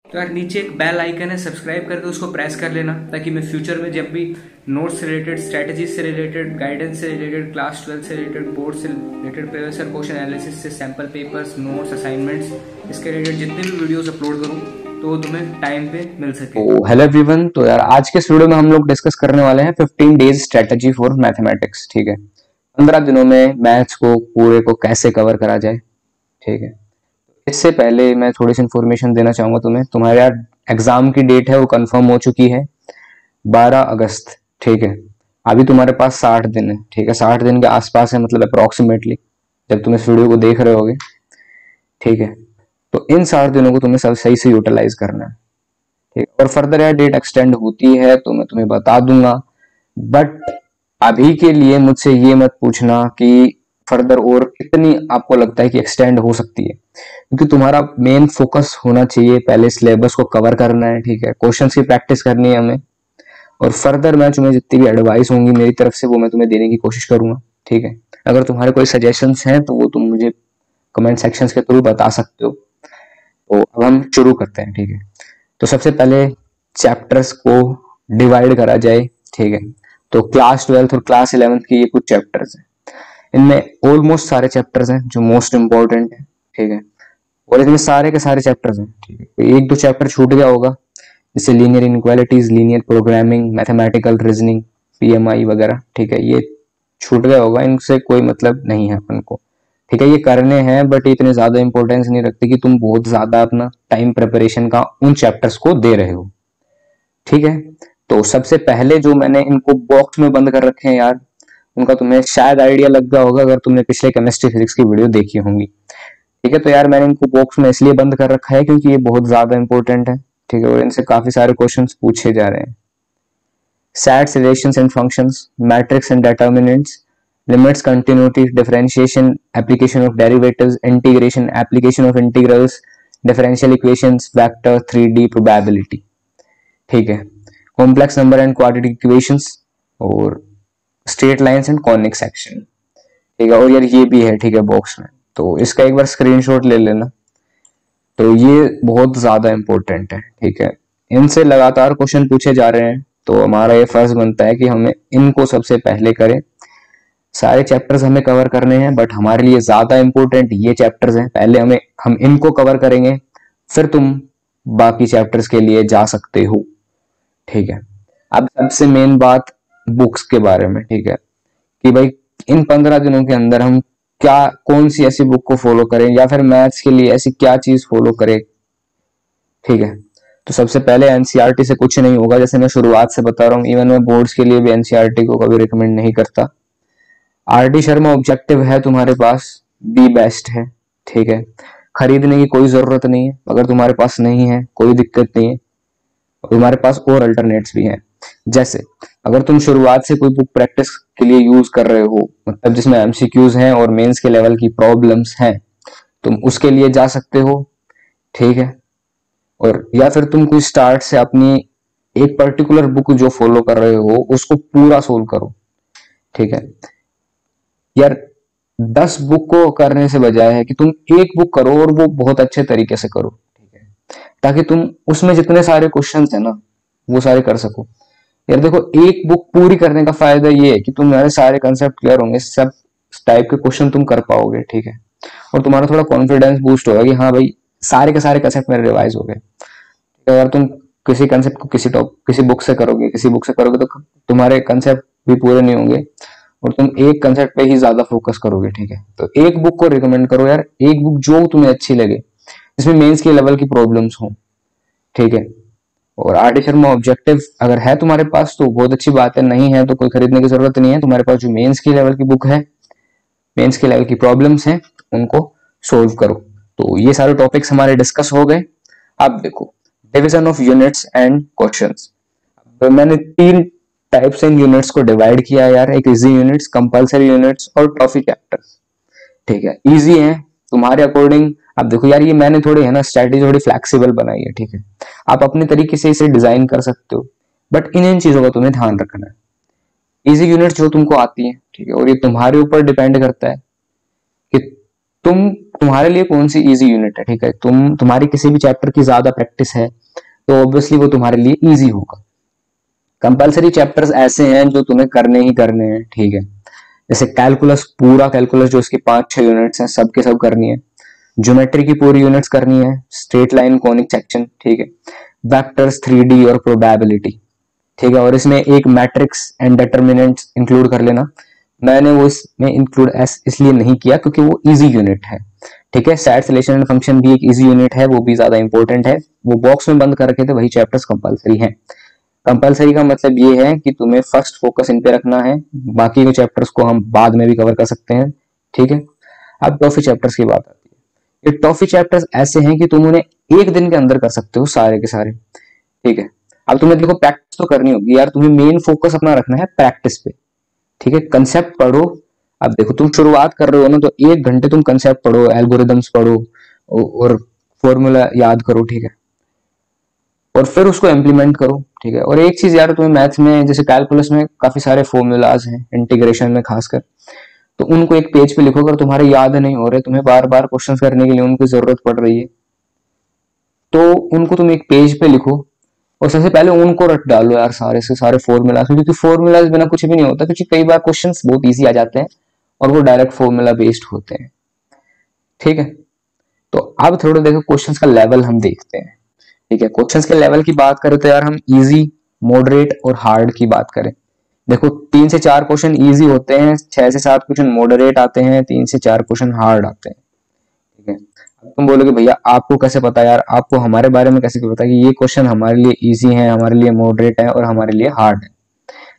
तो यार नीचे एक बेल आइकन है, सब्सक्राइब करके उसको प्रेस कर लेना, ताकि मैं फ्यूचर में जब भी नोट्स से रिलेटेड, स्ट्रेटजीज से रिलेटेड, गाइडेंस से रिलेटेड, क्लास 12 से रिलेटेड, बोर्ड से related, previous year question analysis से सैम्पल पेपर्स, नोट्स, असाइनमेंट्स, इसके रिलेटेड जितने भी वीडियोस अपलोड करूँ तो वो तुम्हें टाइम पे मिल सके। Hello everyone. तो यार आज के इस वीडियो में हम लोग डिस्कस करने वाले हैं 15 डेज स्ट्रेटजी फॉर मैथमेटिक्स। ठीक है, 15 दिनों में मैथ्स को पूरे को कैसे कवर करा जाए। ठीक है, इससे पहले मैं थोड़ी सी इन्फॉर्मेशन देना चाहूंगा तुम्हें। तुम्हारे यार एग्जाम की डेट है वो कंफर्म हो चुकी है, 12 अगस्त। ठीक है, अभी तुम्हारे पास 60 दिन है। ठीक है, 60 दिन के आसपास है, मतलब अप्रोक्सीमेटली जब तुम इस वीडियो को देख रहे होगे। ठीक है, तो इन 60 दिनों को तुम्हें सब सही से यूटिलाइज करना है। ठीक, और फर्दर यार डेट एक्सटेंड होती है तो मैं तुम्हें बता दूंगा, बट अभी के लिए मुझसे ये मत पूछना कि फर्दर और कितनी आपको लगता है कि एक्सटेंड हो सकती है, क्योंकि तुम्हारा मेन फोकस होना चाहिए पहले सिलेबस को कवर करना है। ठीक है, क्वेश्चंस की प्रैक्टिस करनी है हमें, और फर्दर मैं तुम्हें जितनी भी एडवाइस होंगी मेरी तरफ से वो मैं तुम्हें देने की कोशिश करूंगा। ठीक है, अगर तुम्हारे कोई सजेशंस हैं तो वो तुम मुझे कमेंट सेक्शंस के थ्रू बता सकते हो। तो अब हम शुरू करते हैं। ठीक है, तो सबसे पहले चैप्टर्स को डिवाइड करा जाए। ठीक है, तो क्लास 12 और क्लास 11 के ये कुछ चैप्टर्स हैं। इनमें ऑलमोस्ट सारे चैप्टर्स हैं जो मोस्ट इंपॉर्टेंट है। ठीक है, और इसमें सारे के सारे चैप्टर्स हैं। ठीक है, तो एक दो चैप्टर छूट गया होगा, जैसे linear inequalities, linear programming, mathematical reasoning, PMI वगैरह। ठीक है, ये छूट गया होगा, इनसे कोई मतलब नहीं है अपन को। ठीक है, ये करने हैं बट इतने ज्यादा इंपॉर्टेंस नहीं रखते कि तुम बहुत ज्यादा अपना टाइम प्रिपरेशन का उन चैप्टर्स को दे रहे हो। ठीक है, तो सबसे पहले जो मैंने इनको बॉक्स में बंद कर रखे हैं यार, उनका तुम्हें शायद आइडिया लग गया होगा अगर तुमने पिछले केमिस्ट्री फिजिक्स की वीडियो देखी होंगी। ठीक है, तो यार मैंने इनको बॉक्स में इसलिए बंद कर रखा है क्योंकि ये बहुत ज्यादा इंपॉर्टेंट है। ठीक है, और इनसे काफी सारे क्वेश्चंस पूछे जा रहे हैं। Sets, relations and functions, matrix and determinants, limits, continuity, differentiation, application of derivatives, integration, application of integrals, differential equations, vector, 3D probability। ठीक है, complex number and quadratic equations, और straight lines and conic section. ठीक है, और यार ये भी है। ठीक है, बॉक्स में, तो इसका एक बार स्क्रीनशॉट ले लेना। तो ये बहुत ज्यादा इंपॉर्टेंट है। ठीक है, इनसे लगातार क्वेश्चन पूछे जा रहे हैं, तो हमारा ये फर्ज बनता है कि हमें इनको सबसे पहले करें। सारे चैप्टर्स हमें कवर करने हैं, बट हमारे लिए ज्यादा इंपॉर्टेंट ये चैप्टर्स हैं। पहले हम इनको कवर करेंगे, फिर तुम बाकी चैप्टर्स के लिए जा सकते हो। ठीक है, अब सबसे मेन बात बुक्स के बारे में। ठीक है, कि भाई इन 15 दिनों के अंदर हम क्या, कौन सी ऐसी बुक को फॉलो करें, या फिर मैथ्स के लिए ऐसी क्या चीज फॉलो करें। ठीक है, तो सबसे पहले एनसीईआरटी से कुछ नहीं होगा, जैसे मैं शुरुआत से बता रहा हूँ। इवन मैं बोर्ड्स के लिए भी एनसीईआरटी को कभी रिकमेंड नहीं करता। आर डी शर्मा ऑब्जेक्टिव है तुम्हारे पास, दी बेस्ट है। ठीक है, खरीदने की कोई जरूरत नहीं है, अगर तुम्हारे पास नहीं है कोई दिक्कत नहीं है, और तुम्हारे पास और अल्टरनेट्स भी हैं। जैसे अगर तुम शुरुआत से कोई बुक प्रैक्टिस के लिए यूज कर रहे हो, मतलब जिसमें एमसीक्यूज हैं और मेंस के लेवल की प्रॉब्लम्स हैं, तुम उसके लिए जा सकते हो। ठीक है, और या फिर तुम कोई स्टार्ट से अपनी एक पर्टिकुलर बुक जो फॉलो कर रहे हो उसको पूरा सोल्व करो। ठीक है यार, 10 बुक को करने से बजाय है कि तुम एक बुक करो और वो बहुत अच्छे तरीके से करो। ठीक है, ताकि तुम उसमें जितने सारे क्वेश्चंस है ना वो सारे कर सको। यार देखो, एक बुक पूरी करने का फायदा ये है कि तुम्हारे सारे कंसेप्ट क्लियर होंगे, सब टाइप के क्वेश्चन तुम कर पाओगे। ठीक है, और तुम्हारा थोड़ा कॉन्फिडेंस बूस्ट होगा कि हाँ भाई सारे के सारे कंसेप्ट मेरे रिवाइज हो गए। अगर तुम किसी कंसेप्ट को किसी बुक से करोगे, तो तुम्हारे कंसेप्ट भी पूरे नहीं होंगे, और तुम एक कंसेप्ट पे ही ज्यादा फोकस करोगे। ठीक है, तो एक बुक को रिकमेंड करो यार, एक बुक जो तुम्हें अच्छी लगे, जिसमें मेंस के लेवल की प्रॉब्लम्स हो। ठीक है, और आर डी शर्मा ऑब्जेक्टिव अगर है तुम्हारे पास तो बहुत अच्छी बात है, नहीं है तो कोई खरीदने की जरूरत नहीं है। तुम्हारे पास जो मेंस की लेवल की बुक है, मेंस के लेवल की प्रॉब्लम्स हैं, उनको सोल्व करो। तो ये सारे टॉपिक्स हमारे डिस्कस हो गए। अब देखो, division of units and questions. तो मैंने 3 टाइप्स इन यूनिट्स को डिवाइड किया यार, एक इजी यूनिट्स, कंपलसरी यूनिट्स और टॉफी चैप्टर्स। ठीक है, इजी है तुम्हारे अकॉर्डिंग। अब देखो यार, ये मैंने थोड़ी है ना स्ट्रेटजी थोड़ी फ्लेक्सिबल बनाई है। ठीक है, आप अपने तरीके से इसे डिजाइन कर सकते हो, बट इन चीजों का तुम्हें ध्यान रखना है। इजी यूनिट्स जो तुमको आती है, ठीक है, और ये तुम्हारे ऊपर डिपेंड करता है कि तुम तुम्हारे लिए कौन सी इजी यूनिट है, ठीक है। तुम्हारी किसी भी चैप्टर की ज्यादा प्रैक्टिस है तो ऑब्वियसली वो तुम्हारे लिए इजी होगा। कंपलसरी चैप्टर्स ऐसे हैं जो तुम्हें करने ही करने हैं, ठीक है। जैसे कैलकुलस, पूरा कैलकुलस जो इसकी 5-6 यूनिट्स हैं सबके सब करनी है। ज्योमेट्री की पूरी यूनिट्स करनी है, स्ट्रेट लाइन, कॉनिक सेक्शन, ठीक है। वेक्टर्स, 3D और प्रोबेबिलिटी, ठीक है। और इसमें एक मैट्रिक्स एंड डिटर्मिनेंट्स इंक्लूड कर लेना। मैंने वो इसमें इंक्लूड इसलिए नहीं किया क्योंकि वो इजी यूनिट है, ठीक है। सेट, सिलेक्शन एंड फंक्शन भी एक इजी यूनिट है, वो भी ज्यादा इंपॉर्टेंट है। वो बॉक्स में बंद कर रखे थे, वही चैप्टर्स कंपलसरी हैं। कंपलसरी का मतलब ये है कि तुम्हें फर्स्ट फोकस इन पे रखना है, बाकी के चैप्टर्स को हम बाद में भी कवर कर सकते हैं, ठीक है। अब टॉफी चैप्टर्स की बात आती है। ये टॉफी चैप्टर्स ऐसे हैं कि तुम उन्हें एक दिन के अंदर कर सकते हो सारे के सारे, ठीक है। अब तुम्हें देखो प्रैक्टिस तो करनी होगी यार, तुम्हें मेन फोकस अपना रखना है प्रैक्टिस पे, ठीक है। कंसेप्ट पढ़ो। अब देखो तुम शुरुआत कर रहे हो ना, तो 1 घंटे तुम कंसेप्ट पढ़ो, एल्गोरिदम्स पढ़ो और फॉर्मूला याद करो, ठीक है। और फिर उसको इम्प्लीमेंट करो, ठीक है। और एक चीज यार, तुम्हें मैथ्स में जैसे कैलकुलस में काफी सारे फॉर्मूलाज हैं, इंटीग्रेशन में खासकर, तो उनको एक पेज पे लिखो। अगर तुम्हारे याद नहीं हो रहे, तुम्हें बार बार क्वेश्चंस करने के लिए उनकी जरूरत पड़ रही है, तो उनको तुम एक पेज पे लिखो और सबसे पहले उनको रट डालो यार, सारे से सारे फॉर्मूलाज, क्योंकि फॉर्मूलाज बिना कुछ भी नहीं होता। क्योंकि कई बार क्वेश्चंस बहुत इजी आ जाते हैं और वो डायरेक्ट फॉर्मूला बेस्ड होते हैं, ठीक है। तो अब थोड़ा देखो क्वेश्चंस का लेवल हम देखते हैं, ठीक है। क्वेश्चंस के लेवल की बात करें तो यार हम इजी, मॉडरेट और हार्ड की बात करें। देखो 3 से 4 क्वेश्चन इजी होते हैं, 6 से 7 क्वेश्चन मॉडरेट आते हैं, 3 से 4 क्वेश्चन हार्ड आते हैं, ठीक है। अब तुम बोलोगे भैया आपको कैसे पता यार, आपको हमारे बारे में कैसे पता कि ये क्वेश्चन हमारे लिए इजी है, हमारे लिए मॉडरेट है और हमारे लिए हार्ड है।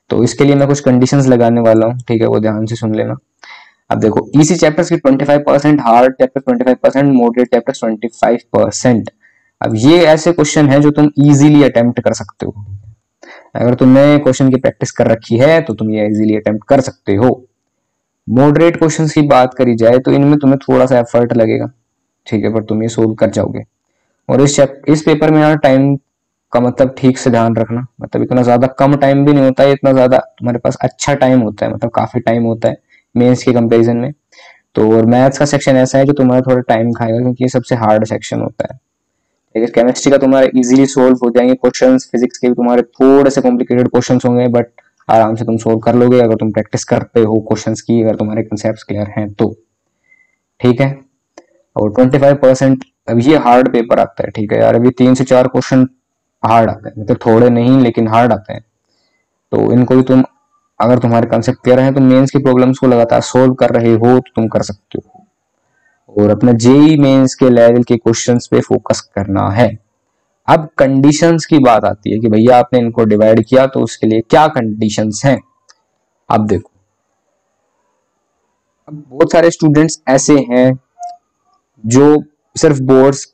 तो इसके लिए मैं कुछ कंडीशंस लगाने वाला हूँ, ठीक है, वो ध्यान से सुन लेना। अब देखो इजी चैप्टर्स की 25%, हार्ड चैप्टर 25%, मॉडरेट चैप्टर्स 25%। अब ये ऐसे क्वेश्चन है जो तुम इजीली अटेम्प्ट कर सकते हो। अगर तुमने क्वेश्चन की प्रैक्टिस कर रखी है तो तुम ये इजीली अटेम्प्ट कर सकते हो। मॉडरेट क्वेश्चंस की बात करी जाए तो इनमें तुम्हें थोड़ा सा एफर्ट लगेगा, ठीक है, पर तुम ये सोल्व कर जाओगे। और इस पेपर में यार टाइम का मतलब ठीक से ध्यान रखना, मतलब इतना ज्यादा कम टाइम भी नहीं होता है, इतना ज्यादा तुम्हारे पास अच्छा टाइम होता है, मतलब काफी टाइम होता है मेंस के कंपैरिजन में। तो और मैथ्स का सेक्शन ऐसा है जो तुम्हारा थोड़ा टाइम खाएगा क्योंकि ये सबसे हार्ड सेक्शन होता है, ठीक है। केमिस्ट्री का तुम्हारे इजीली सोल्व हो जाएंगे क्वेश्चंस, फिजिक्स के भी तुम्हारे थोड़े से कॉम्प्लिकेटेड क्वेश्चंस होंगे, बट आराम से तुम सोल्व कर लोगे अगर तुम प्रैक्टिस करते हो क्वेश्चंस की, अगर तुम्हारे कंसेप्ट क्लियर हैं तो, ठीक है। और 25% अब ये हार्ड पेपर आता है, ठीक है यार। अभी 3 से 4 क्वेश्चन हार्ड आते हैं, मतलब थोड़े नहीं लेकिन हार्ड आते हैं। तो इनको भी तुम, अगर तुम्हारे कंसेप्ट क्लियर है, तुम मेंस की प्रॉब्लम्स को लगातार सोल्व कर रहे हो तो तुम कर सकते हो। और अपना जेई मेंस के लेवल के क्वेश्चंस पे फोकस करना है। अब कंडीशंस की बात आती है कि भैया आपने इनको डिवाइड किया तो उसके लिए क्या कंडीशंस हैं। अब देखो, अब बहुत सारे स्टूडेंट्स ऐसे हैं जो सिर्फ बोर्ड्स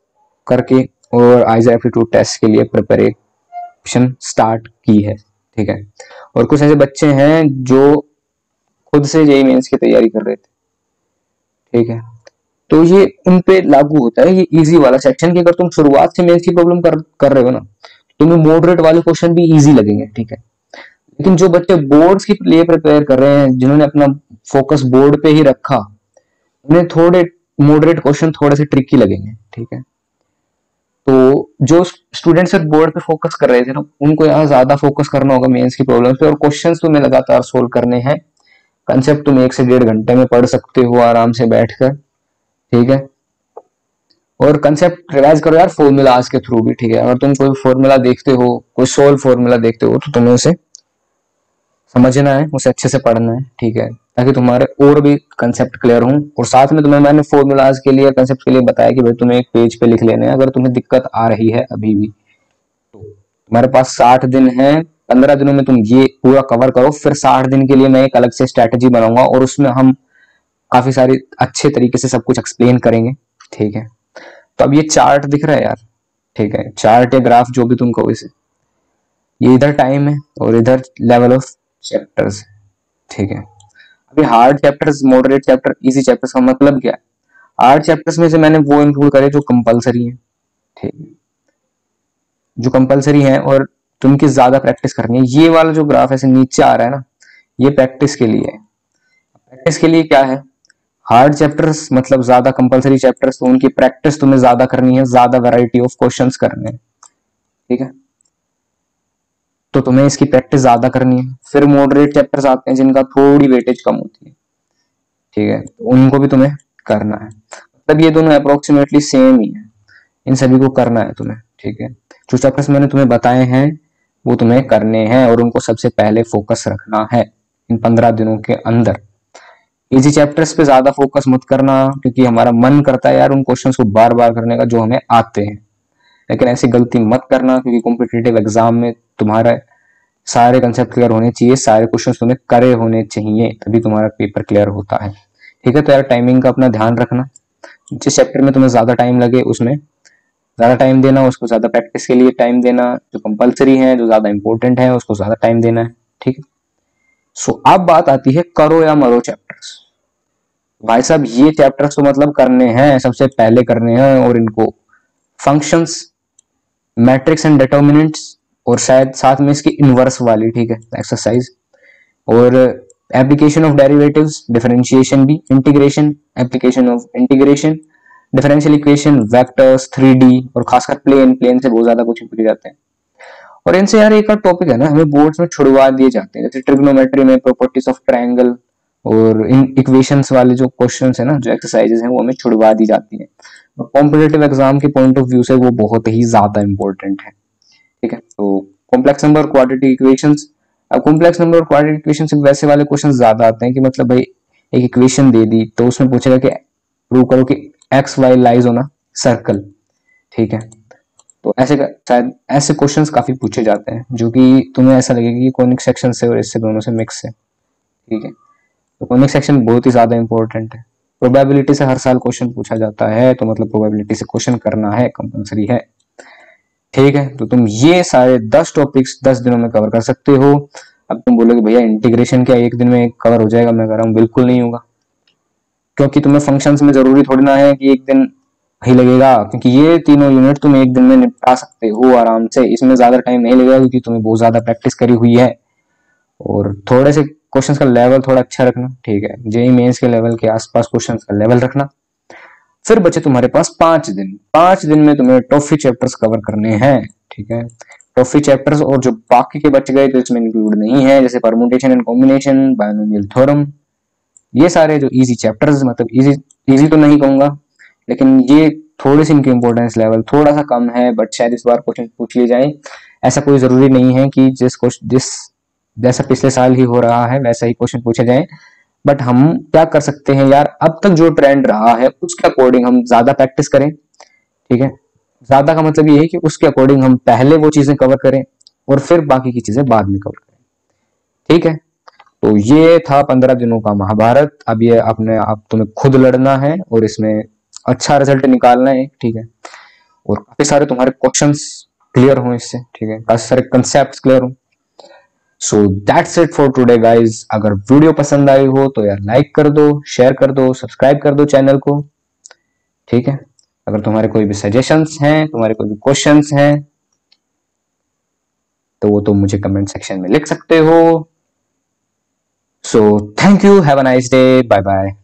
करके और आईजा एप्टीट्यूड टेस्ट के लिए प्रिपरेशन स्टार्ट की है, ठीक है। और कुछ ऐसे बच्चे हैं जो खुद से जेई मेंस की तैयारी कर रहे थे, ठीक है। तो ये उन पे लागू होता है ये इजी वाला सेक्शन, कि अगर तुम शुरुआत से मेंस की प्रॉब्लम कर रहे हो ना, तुम्हें मॉडरेट वाले क्वेश्चन भी इजी लगेंगे, ठीक है। लेकिन जो बच्चे बोर्ड्स के लिए प्रिपेयर कर रहे हैं, जिन्होंने अपना फोकस बोर्ड पे ही रखा, उन्हें थोड़े मॉडरेट क्वेश्चन थोड़े से ट्रिकी लगेंगे, ठीक है। तो जो स्टूडेंट सिर्फ बोर्ड पे फोकस कर रहे थे ना, उनको यहाँ ज्यादा फोकस करना होगा मेंस की प्रॉब्लम पे, और क्वेश्चंस तुम्हें लगातार सोल्व करने हैं। कंसेप्ट तुम 1 से 1.5 घंटे में पढ़ सकते हो आराम से बैठकर, ठीक है। और कंसेप्ट रिवाइज करो यार फॉर्मूलाज के थ्रू भी, ठीक है। अगर तुम कोई फॉर्मूला देखते हो, कोई सोल्व फॉर्मूला देखते हो, तो तुम्हें उसे समझना है, उसे अच्छे से पढ़ना है, ठीक है, ताकि तुम्हारे और भी कंसेप्ट क्लियर हों। और साथ में तुम्हें मैंने फॉर्मूलाज के लिए, कंसेप्ट के लिए बताया कि भाई तुम्हें एक पेज पे लिख लेने हैं। अगर तुम्हें दिक्कत आ रही है अभी भी तो तुम्हारे पास 60 दिन है, 15 दिनों में तुम ये पूरा कवर करो, फिर 60 दिन के लिए मैं एक अलग से स्ट्रेटेजी बनाऊंगा और उसमें हम काफी सारी अच्छे तरीके से सब कुछ एक्सप्लेन करेंगे, ठीक है। तो अब ये चार्ट दिख रहा है यार, ठीक है, चार्ट या ग्राफ जो भी तुम कहो इसे, ये इधर टाइम है और इधर लेवल ऑफ चैप्टर्स, ठीक है। अभी hard chapters, moderate chapter, easy chapters का मतलब क्या है? हार्ड चैप्टर्स में से मैंने वो इंक्लूड करे जो कंपलसरी है, ठीक है, जो कंपलसरी है और तुमकी ज्यादा प्रैक्टिस करनी है। ये वाला जो ग्राफ ऐसे नीचे आ रहा है ना, ये प्रैक्टिस के लिए है। प्रैक्टिस के लिए क्या है? हार्ड चैप्टर्स मतलब ज्यादा कंपलसरी चैप्टर्स, तो उनकी प्रैक्टिस तुम्हें ज्यादा करनी है, ज्यादा वैरायटी ऑफ क्वेश्चंस करने हैं, ठीक है, तो तुम्हें इसकी प्रैक्टिस ज्यादा करनी है। फिर मॉडरेट चैप्टर्स आते हैं जिनका थोड़ी वेटेज कम होती है, ठीक है, तो उनको भी तुम्हें करना है। मतलब ये दोनों अप्रोक्सीमेटली सेम ही है, इन सभी को करना है तुम्हें, ठीक है। जो चैप्टर्स मैंने तुम्हें बताए हैं वो तुम्हें करने हैं और उनको सबसे पहले फोकस रखना है इन 15 दिनों के अंदर। इजी चैप्टर्स पे ज्यादा फोकस मत करना, क्योंकि हमारा मन करता है यार उन क्वेश्चंस को बार बार करने का जो हमें आते हैं, लेकिन ऐसी गलती मत करना, क्योंकि कॉम्पिटिटिव एग्जाम में तुम्हारा सारे कंसेप्ट क्लियर होने चाहिए, सारे क्वेश्चंस तुम्हें करे होने चाहिए, तभी तुम्हारा पेपर क्लियर होता है, ठीक है। तो यार टाइमिंग का अपना ध्यान रखना, जिस चैप्टर में तुम्हें ज्यादा टाइम लगे उसमें ज्यादा टाइम देना, उसको ज्यादा प्रैक्टिस के लिए टाइम देना, जो कंपलसरी है जो ज्यादा इंपॉर्टेंट है उसको ज्यादा टाइम देना है, ठीक है। सो अब बात आती है करो या मरो चैप्टर्स। भाई साहब ये चैप्टर्स तो मतलब करने हैं, सबसे पहले करने हैं, और इनको फंक्शंस, मैट्रिक्स एंड डिटर्मिनेंट्स, और शायद साथ में इसकी इनवर्स वाली, ठीक है, एक्सरसाइज, और एप्लीकेशन ऑफ डेरिवेटिव्स, डिफरेंशिएशन भी, integration, application of integration, differential equation, vectors, 3D, और खासकर प्लेन से बहुत ज्यादा क्वेश्चन पूछे जाते हैं। और इनसे यार एक टॉपिक है ना, हमें बोर्ड्स में छुड़वा दिए जाते हैं, जैसे ट्रिग्नोमेट्री में प्रॉपर्टीज ऑफ ट्रायंगल और इन इक्वेशंस वाले जो क्वेश्चंस है ना, जो एक्सरसाइजेस हैं, वो हमें छुड़वा दी जाती हैं। और कॉम्पिटिटिव एग्जाम के पॉइंट ऑफ व्यू से वो बहुत ही ज्यादा इंपॉर्टेंट है, ठीक है। तो कॉम्प्लेक्स नंबर, क्वाड्रेटिक इक्वेशंस, अब कॉम्प्लेक्स नंबर और क्वाड्रेटिक इक्वेशन से वैसे वाले क्वेश्चन ज्यादा आते हैं कि मतलब भाई एक इक्वेशन दे दी तो उसमें पूछेगा कि प्रूव करो कि X Y lies on a circle, ठीक है। तो ऐसे शायद ऐसे क्वेश्चंस काफी पूछे जाते हैं जो कि तुम्हें ऐसा लगेगा कि कॉनिक सेक्शन से और इससे दोनों से मिक्स है, ठीक है। तो कॉनिक सेक्शन बहुत ही ज्यादा इंपॉर्टेंट है। प्रोबेबिलिटी से हर साल क्वेश्चन पूछा जाता है, तो मतलब प्रोबेबिलिटी से क्वेश्चन करना है, कंपलसरी है, ठीक है। तो तुम ये सारे 10 टॉपिक्स 10 दिनों में कवर कर सकते हो। अब तुम बोलोगे भैया इंटीग्रेशन क्या एक दिन में कवर हो जाएगा? मैं कह रहा हूँ बिल्कुल नहीं होगा, क्योंकि तुम्हें फंक्शंस में जरूरी थोड़ी ना है कि एक दिन ही लगेगा, क्योंकि ये तीनों यूनिट तुम एक दिन में निपटा सकते हो आराम से, इसमें ज्यादा टाइम नहीं लगेगा क्योंकि तुम्हें बहुत ज्यादा प्रैक्टिस करी हुई है। और थोड़े से क्वेश्चंस का लेवल थोड़ा अच्छा रखना, ठीक है, जेईई मेंस के लेवल के आसपास क्वेश्चंस का लेवल रखना। फिर बचे तुम्हारे पास 5 दिन, 5 दिन में तुम्हें टॉफी चैप्टर्स कवर करने हैं, ठीक है। टॉफी चैप्टर्स और जो बाकी के बच गए तो इसमें इंक्लूड नहीं है, जैसे permutation and combination, binomial theorem, ये सारे जो इजी चैप्टर्स, मतलब इजी तो नहीं कहूंगा, लेकिन ये थोड़ी सी इनकी इंपॉर्टेंस लेवल थोड़ा सा कम है, बट शायद इस बार क्वेश्चन पूछ लिए जाए। ऐसा कोई जरूरी नहीं है कि जिस जैसा पिछले साल ही हो रहा है वैसा ही क्वेश्चन पूछे जाए, बट हम क्या कर सकते हैं यार, अब तक जो ट्रेंड रहा है उसके अकॉर्डिंग हम ज्यादा प्रैक्टिस करें, ठीक है। ज्यादा का मतलब ये है कि उसके अकॉर्डिंग हम पहले वो चीजें कवर करें और फिर बाकी की चीजें बाद में कवर करें, ठीक है। तो ये था 15 दिनों का महाभारत। अब ये अपने आप तुम्हें खुद लड़ना है और इसमें अच्छा रिजल्ट निकालना है, ठीक है, और काफी सारे तुम्हारे क्वेश्चंस क्लियर हो इससे, ठीक है, काफी सारे कंसेप्ट क्लियर हो। So that's it for today guys. अगर वीडियो पसंद आई हो तो यार लाइक कर दो, शेयर कर दो, सब्सक्राइब कर दो चैनल को, ठीक है। अगर तुम्हारे कोई भी सजेशंस हैं, तुम्हारे कोई भी क्वेश्चंस हैं, तो वो तुम मुझे कमेंट सेक्शन में लिख सकते हो। So thank you, have a nice day, bye bye.